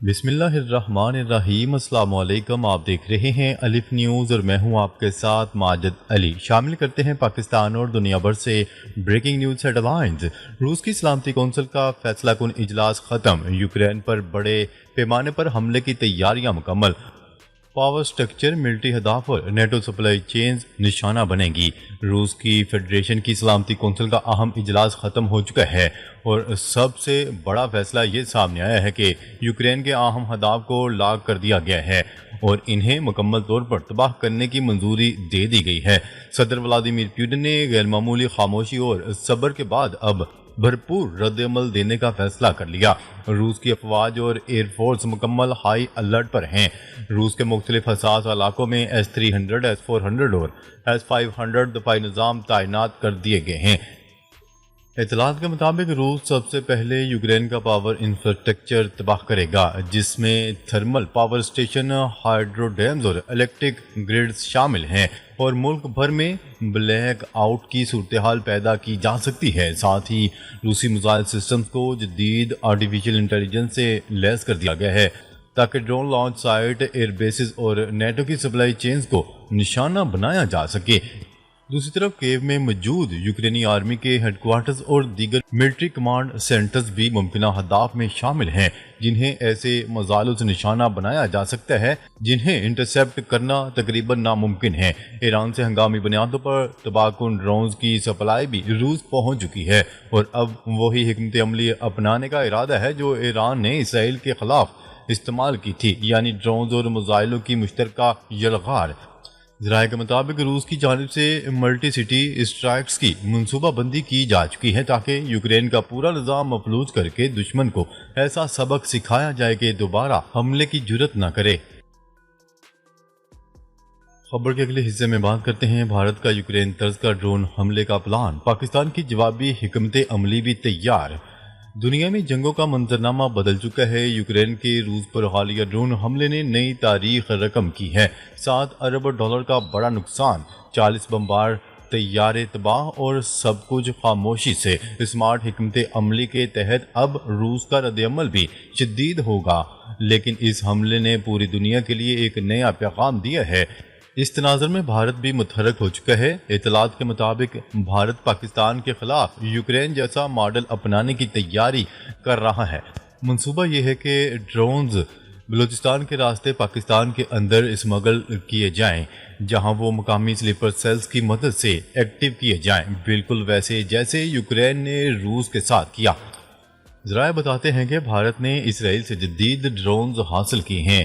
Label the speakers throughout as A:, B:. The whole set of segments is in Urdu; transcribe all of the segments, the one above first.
A: بسم اللہ الرحمن الرحیم۔ السلام علیکم، آپ دیکھ رہے ہیں الف نیوز اور میں ہوں آپ کے ساتھ ماجد علی۔ شامل کرتے ہیں پاکستان اور دنیا بھر سے بریکنگ نیوز ہیڈ لائنز۔ روس کی سلامتی کونسل کا فیصلہ کن اجلاس ختم، یوکرین پر بڑے پیمانے پر حملے کی تیاریاں مکمل، پاور سٹرکچر، ملٹری اہداف اور نیٹو سپلائی چینز نشانہ بنے گی۔ روس کی فیڈریشن کی سلامتی کونسل کا اہم اجلاس ختم ہو چکا ہے اور سب سے بڑا فیصلہ یہ سامنے آیا ہے کہ یوکرین کے اہم اہداف کو لاک کر دیا گیا ہے اور انہیں مکمل طور پر تباہ کرنے کی منظوری دے دی گئی ہے۔ صدر ولادیمیر پوٹن نے غیر معمولی خاموشی اور صبر کے بعد اب بھرپور رد عمل دینے کا فیصلہ کر لیا۔ روس کی افواج اور ایئر فورس مکمل ہائی الرٹ پر ہیں۔ روس کے مختلف حساس علاقوں میں S-300، S-400 اور S-500 دفاعی نظام تعینات کر دیے گئے ہیں۔ اطلاعات کے مطابق روس سب سے پہلے یوکرین کا پاور انفراسٹرکچر تباہ کرے گا، جس میں thermal power station, hydro dams اور الیکٹرک گریڈز شامل ہیں، اور ملک بھر میں بلیک آؤٹ کی صورتحال پیدا کی جا سکتی ہے۔ ساتھ ہی روسی میزائل سسٹمز کو جدید آرٹیفیشل انٹیلیجنس سے لیس کر دیا گیا ہے تاکہ drone launch site, air bases اور نیٹو کی سپلائی چینز کو نشانہ بنایا جا سکے۔ دوسری طرف کیو میں موجود یوکرینی آرمی کے ہیڈ کوارٹرز اور دیگر ملٹری کمانڈ سینٹرز بھی ممکنہ اہداف میں شامل ہیں، جنہیں ایسے مزالوں سے نشانہ بنایا جا سکتا ہے جنہیں انٹرسیپٹ کرنا تقریباً ناممکن ہے۔ ایران سے ہنگامی بنیادوں پر تباہ کن ڈرونز کی سپلائی بھی روس پہنچ چکی ہے اور اب وہی حکمت عملی اپنانے کا ارادہ ہے جو ایران نے اسرائیل کے خلاف استعمال کی تھی، یعنی ڈرونز اور میزائلوں کی مشترکہ یلغار۔ ذرائع کے مطابق روس کی جانب سے ملٹی سٹی اسٹرائکس کی منصوبہ بندی کی جا چکی ہے تاکہ یوکرین کا پورا نظام مفلوج کر کے دشمن کو ایسا سبق سکھایا جائے کہ دوبارہ حملے کی جرات نہ کرے۔ خبر کے اگلے حصے میں بات کرتے ہیں بھارت کا یوکرین طرز کا ڈرون حملے کا پلان، پاکستان کی جوابی حکمت عملی بھی تیار۔ دنیا میں جنگوں کا منظرنامہ بدل چکا ہے۔ یوکرین کے روس پر حالیہ ڈرون حملے نے نئی تاریخ رقم کی ہے۔ 7 ارب ڈالر کا بڑا نقصان، 40 بمبار، طیارے تباہ اور سب کچھ خاموشی سے۔ اسمارٹ حکمت عملی کے تحت اب روس کا رد عمل بھی شدید ہوگا، لیکن اس حملے نے پوری دنیا کے لیے ایک نیا پیغام دیا ہے۔ اس تناظر میں بھارت بھی متحرک ہو چکا ہے۔ اطلاعات کے مطابق بھارت پاکستان کے خلاف یوکرین جیسا ماڈل اپنانے کی تیاری کر رہا ہے۔ منصوبہ یہ ہے کہ ڈرونز بلوچستان کے راستے پاکستان کے اندر اسمگل کیے جائیں، جہاں وہ مقامی سلیپر سیلز کی مدد سے ایکٹیو کیے جائیں، بالکل ویسے جیسے یوکرین نے روس کے ساتھ کیا۔ ذرائع بتاتے ہیں کہ بھارت نے اسرائیل سے جدید ڈرونز حاصل کیے ہیں۔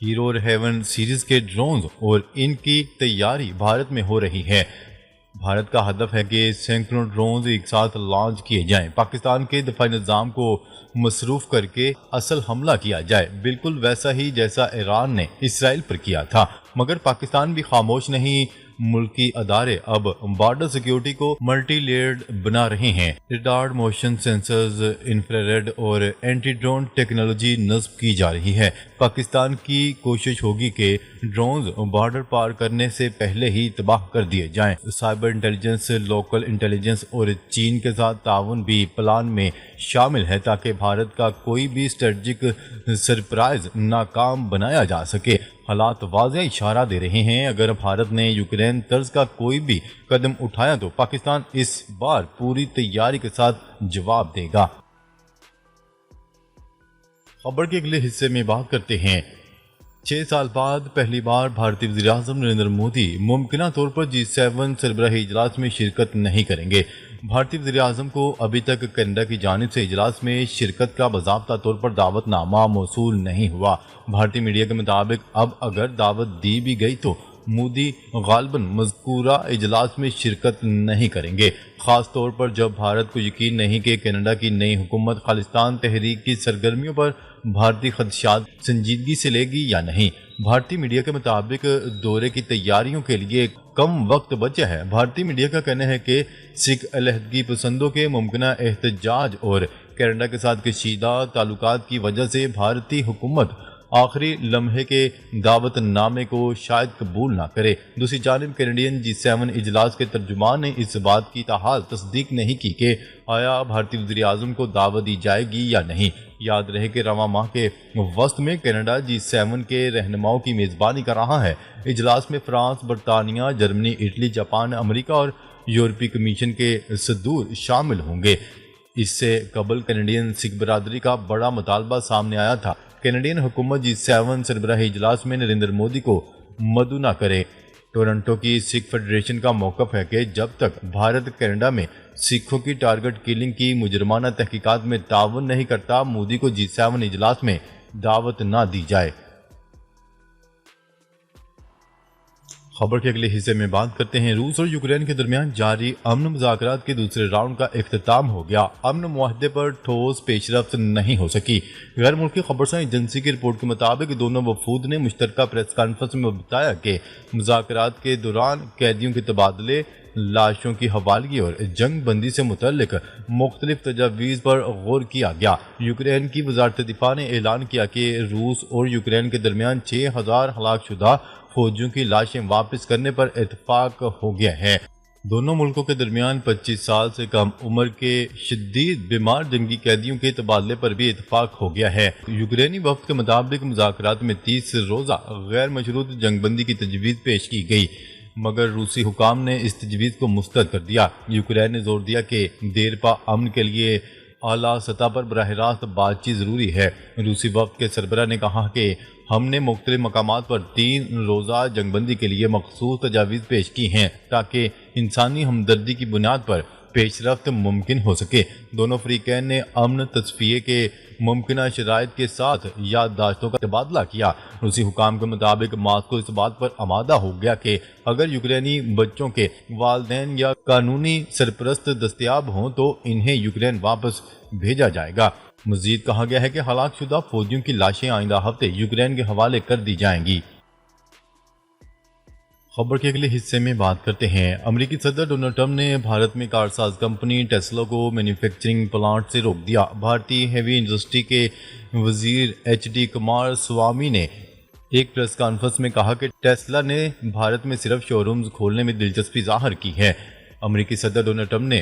A: ہیرو اور ہیون سیریز کے ڈرونز اور ان کی تیاری بھارت میں ہو رہی ہے۔ بھارت کا ہدف ہے کہ سینکڑوں ڈرونز ایک ساتھ لانچ کیے جائیں، پاکستان کے دفاعی نظام کو مصروف کر کے اصل حملہ کیا جائے، بالکل ویسا ہی جیسا ایران نے اسرائیل پر کیا تھا۔ مگر پاکستان بھی خاموش نہیں، ملکی ادارے اب بارڈر سیکیورٹی کو ملٹی لیئرڈ بنا رہے ہیں۔ ریڈار، موشن سینسرز، انفراریڈ اور اینٹی ڈرون ٹیکنالوجی نصب کی جا رہی ہے۔ پاکستان کی کوشش ہوگی کہ ڈرونز بارڈر پار کرنے سے پہلے ہی تباہ کر دیے جائیں۔ سائبر انٹیلیجنس، لوکل انٹیلیجنس اور چین کے ساتھ تعاون بھی پلان میں شامل ہے تاکہ بھارت کا کوئی بھی اسٹریٹجک سرپرائز ناکام بنایا جا سکے۔ حالات واضح اشارہ دے رہے ہیں، اگر بھارت نے یوکرین طرز کا کوئی بھی قدم اٹھایا تو پاکستان اس بار پوری تیاری کے ساتھ جواب دے گا۔ خبر کے اگلے حصے میں بات کرتے ہیں 6 سال بعد پہلی بار بھارتی وزیر اعظم نریندر مودی ممکنہ طور پر G7 سربراہی اجلاس میں شرکت نہیں کریں گے۔ بھارتی وزیر اعظم کو ابھی تک کینیڈا کی جانب سے اجلاس میں شرکت کا باضابطہ طور پر دعوت نامہ موصول نہیں ہوا۔ بھارتی میڈیا کے مطابق اب اگر دعوت دی بھی گئی تو مودی غالباً مذکورہ اجلاس میں شرکت نہیں کریں گے، خاص طور پر جب بھارت کو یقین نہیں کہ کینیڈا کی نئی حکومت خالصتان تحریک کی سرگرمیوں پر بھارتی خدشات سنجیدگی سے لے گی یا نہیں۔ بھارتی میڈیا کے مطابق دورے کی تیاریوں کے لیے کم وقت بچا ہے۔ بھارتی میڈیا کا کہنا ہے کہ سکھ علیحدگی پسندوں کے ممکنہ احتجاج اور کینیڈا کے ساتھ کشیدہ تعلقات کی وجہ سے بھارتی حکومت آخری لمحے کے دعوت نامے کو شاید قبول نہ کرے۔ دوسری جانب کینیڈین G7 اجلاس کے ترجمان نے اس بات کی تاحال تصدیق نہیں کی کہ آیا بھارتی وزیر اعظم کو دعوت دی جائے گی یا نہیں۔ یاد رہے کہ رواں ماہ کے وسط میں کینیڈا G7 کے رہنماؤں کی میزبانی کر رہا ہے۔ اجلاس میں فرانس، برطانیہ، جرمنی، اٹلی، جاپان، امریکہ اور یورپی کمیشن کے صدور شامل ہوں گے۔ اس سے قبل کینیڈین سکھ برادری کا بڑا مطالبہ سامنے آیا تھا۔ کینیڈین حکومت G7 سربراہی اجلاس میں نریندر مودی کو مدعو نہ کرے۔ ٹورنٹو کی سکھ فیڈریشن کا موقف ہے کہ جب تک بھارت کینیڈا میں سکھوں کی ٹارگٹ کلنگ کی مجرمانہ تحقیقات میں تعاون نہیں کرتا، مودی کو G7 اجلاس میں دعوت نہ دی جائے۔ خبر کے اگلے حصے میں بات کرتے ہیں۔ روس اور یوکرین کے درمیان جاری امن مذاکرات کے دوسرے راؤنڈ کا اختتام ہو گیا۔ امن معاہدے پر ٹھوس پیش رفت نہیں ہو سکی۔ غیر ملکی خبرساں ایجنسی کی رپورٹ کے مطابق دونوں وفود نے مشترکہ پریس کانفرنس میں بتایا کہ مذاکرات کے دوران قیدیوں کے تبادلے، لاشوں کی حوالگی اور جنگ بندی سے متعلق مختلف تجاویز پر غور کیا گیا۔ یوکرین کی وزارت دفاع نے اعلان کیا کہ روس اور یوکرین کے درمیان 6000 ہلاک شدہ فوجیوں کی لاشیں واپس کرنے پر اتفاق ہو گیا ہے۔ دونوں ملکوں کے درمیان 25 سال سے کم عمر کے شدید بیمار جنگی قیدیوں کے تبادلے پر بھی اتفاق ہو گیا ہے۔ یوکرینی وفد کے مطابق مذاکرات میں 30 روزہ غیر مشروط جنگ بندی کی تجویز پیش کی گئی، مگر روسی حکام نے اس تجویز کو مسترد کر دیا۔ یوکرین نے زور دیا کہ دیرپا امن کے لیے اعلیٰ سطح پر براہ راست بات چیت ضروری ہے۔ روسی وفد کے سربراہ نے کہا کہ ہم نے مختلف مقامات پر 3 روزہ جنگ بندی کے لیے مخصوص تجاویز پیش کی ہیں تاکہ انسانی ہمدردی کی بنیاد پر پیش رفت ممکن ہو سکے۔ دونوں فریقین نے امن تصفیے کے ممکنہ شرائط کے ساتھ یادداشتوں کا تبادلہ کیا۔ روسی حکام کے مطابق ماسکو اس بات پر آمادہ ہو گیا کہ اگر یوکرینی بچوں کے والدین یا قانونی سرپرست دستیاب ہوں تو انہیں یوکرین واپس بھیجا جائے گا۔ مزید کہا گیا ہے کہ ہلاک شدہ فوجیوں کی لاشیں آئندہ ہفتے یوکرین کے حوالے کر دی جائیں گی۔ خبر کے اگلے حصے میں بات کرتے ہیں۔ امریکی صدر ڈونلڈ ٹرمپ نے بھارت میں کارساز کمپنی ٹیسلا کو مینوفیکچرنگ پلانٹ سے روک دیا۔ بھارتی ہیوی انڈسٹری کے وزیر HD کمار سوامی نے ایک پریس کانفرنس میں کہا کہ ٹیسلا نے بھارت میں صرف شو رومز کھولنے میں دلچسپی ظاہر کی ہے۔ امریکی صدر ڈونلڈ ٹرمپ نے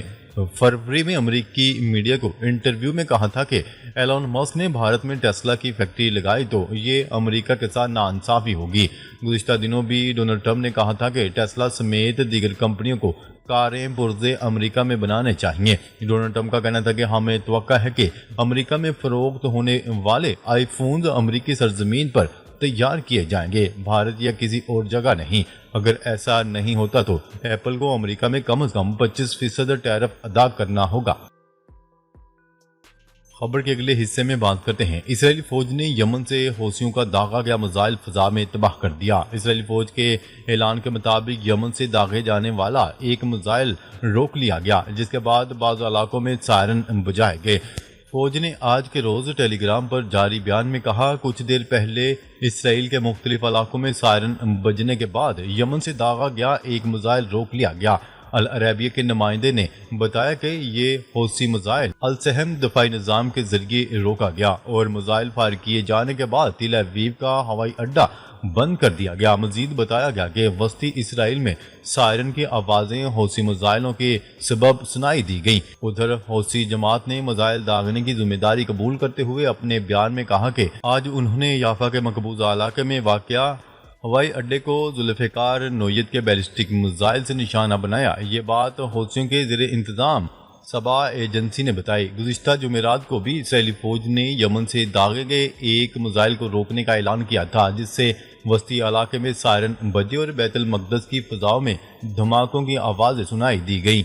A: فروری میں امریکی میڈیا کو انٹرویو میں کہا تھا کہ ایلون مسک نے بھارت میں ٹیسلا کی فیکٹری لگائی تو یہ امریکہ کے ساتھ ناانصافی ہوگی۔ گزشتہ دنوں بھی ڈونلڈ ٹرمپ نے کہا تھا کہ ٹیسلا سمیت دیگر کمپنیوں کو کاریں پرزے امریکہ میں بنانے چاہیے۔ ڈونلڈ ٹرمپ کا کہنا تھا کہ ہمیں توقع ہے کہ امریکہ میں فروخت ہونے والے آئی فونز امریکی سرزمین پر تیار کیے جائیں گے، بھارت یا کسی اور جگہ نہیں۔ اگر ایسا نہیں ہوتا تو ایپل کو امریکہ میں کم از کم 25% ٹیرف ادا کرنا ہوگا۔ خبر کے اگلے حصے میں بات کرتے ہیں۔ اسرائیلی فوج نے یمن سے حوثیوں کا داغا گیا میزائل فضا میں تباہ کر دیا۔ اسرائیلی فوج کے اعلان کے مطابق یمن سے داغے جانے والا ایک میزائل روک لیا گیا، جس کے بعد بعض علاقوں میں سائرن بجائے گئے۔ فوج نے آج کے روز ٹیلی گرام پر جاری بیان میں کہا، کچھ دیر پہلے اسرائیل کے مختلف علاقوں میں سائرن بجنے کے بعد یمن سے داغا گیا ایک میزائل روک لیا گیا۔ العربیہ کے نمائندے نے بتایا کہ یہ حوثی میزائل السہم دفاعی نظام کے ذریعے روکا گیا اور میزائل فائر کیے جانے کے بعد تل ابیب کا ہوائی اڈہ بند کر دیا گیا۔ مزید بتایا گیا کہ وسطی اسرائیل میں سائرن کی آوازیں حوثی میزائلوں کے سبب سنائی دی گئیں۔ ادھر حوثی جماعت نے میزائل داغنے کی ذمہ داری قبول کرتے ہوئے اپنے بیان میں کہا کہ آج انہوں نے یافا کے مقبوضہ علاقے میں واقع ہوائی اڈے کو ذوالفقار نوعیت کے بیلسٹک میزائل سے نشانہ بنایا۔ یہ بات حوثیوں کے زیر انتظام سبا ایجنسی نے بتائی۔ گزشتہ جمعرات کو بھی اسرائیلی فوج نے یمن سے داغے گئے ایک میزائل کو روکنے کا اعلان کیا تھا، جس سے وسطی علاقے میں سائرن بجے اور بیت المقدس کی فضاؤں میں دھماکوں کی آوازیں سنائی دی گئیں۔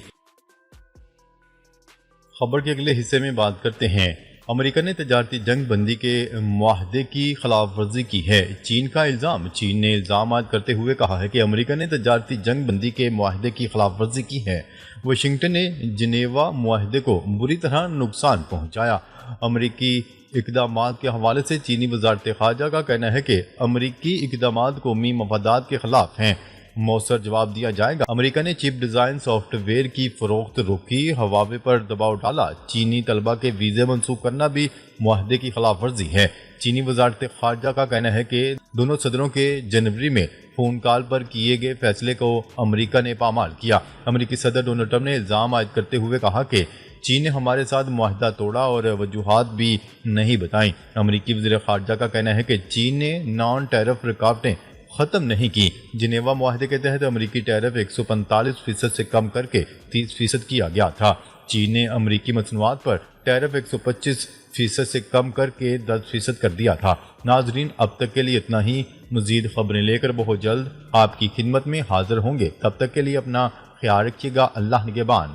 A: خبر کے اگلے حصے میں بات کرتے ہیں۔ امریکہ نے تجارتی جنگ بندی کے معاہدے کی خلاف ورزی کی ہے، چین کا الزام۔ چین نے الزام عائد کرتے ہوئے کہا ہے کہ امریکہ نے تجارتی جنگ بندی کے معاہدے کی خلاف ورزی کی ہے۔ واشنگٹن نے جنیوا معاہدے کو بری طرح نقصان پہنچایا۔ امریکی اقدامات کے حوالے سے چینی وزارت خارجہ کا کہنا ہے کہ امریکی اقدامات قومی مفادات کے خلاف ہیں، مؤثر جواب دیا جائے گا۔ امریکہ نے چپ ڈیزائن سافٹ ویئر کی فروخت روکی، ہواوے پر دباؤ ڈالا۔ چینی طلبہ کے ویزے منسوخ کرنا بھی معاہدے کی خلاف ورزی ہے۔ چینی وزارت خارجہ کا کہنا ہے کہ دونوں صدروں کے جنوری میں فون کال پر کیے گئے فیصلے کو امریکہ نے پامال کیا۔ امریکی صدر ڈونلڈ ٹرمپ نے الزام عائد کرتے ہوئے کہا کہ چین نے ہمارے ساتھ معاہدہ توڑا اور وجوہات بھی نہیں بتائیں۔ امریکی وزیر خارجہ کا کہنا ہے کہ چین نے نان ٹیرف رکاوٹیں ختم نہیں کی۔ جنیوا معاہدے کے تحت امریکی ٹیرف 145% سے کم کر کے 30% کیا گیا تھا۔ چین نے امریکی مصنوعات پر ٹیرف 125% سے کم کر کے 10% کر دیا تھا۔ ناظرین، اب تک کے لیے اتنا ہی۔ مزید خبریں لے کر بہت جلد آپ کی خدمت میں حاضر ہوں گے۔ تب تک کے لیے اپنا خیال رکھیے گا۔ اللہ نگہبان۔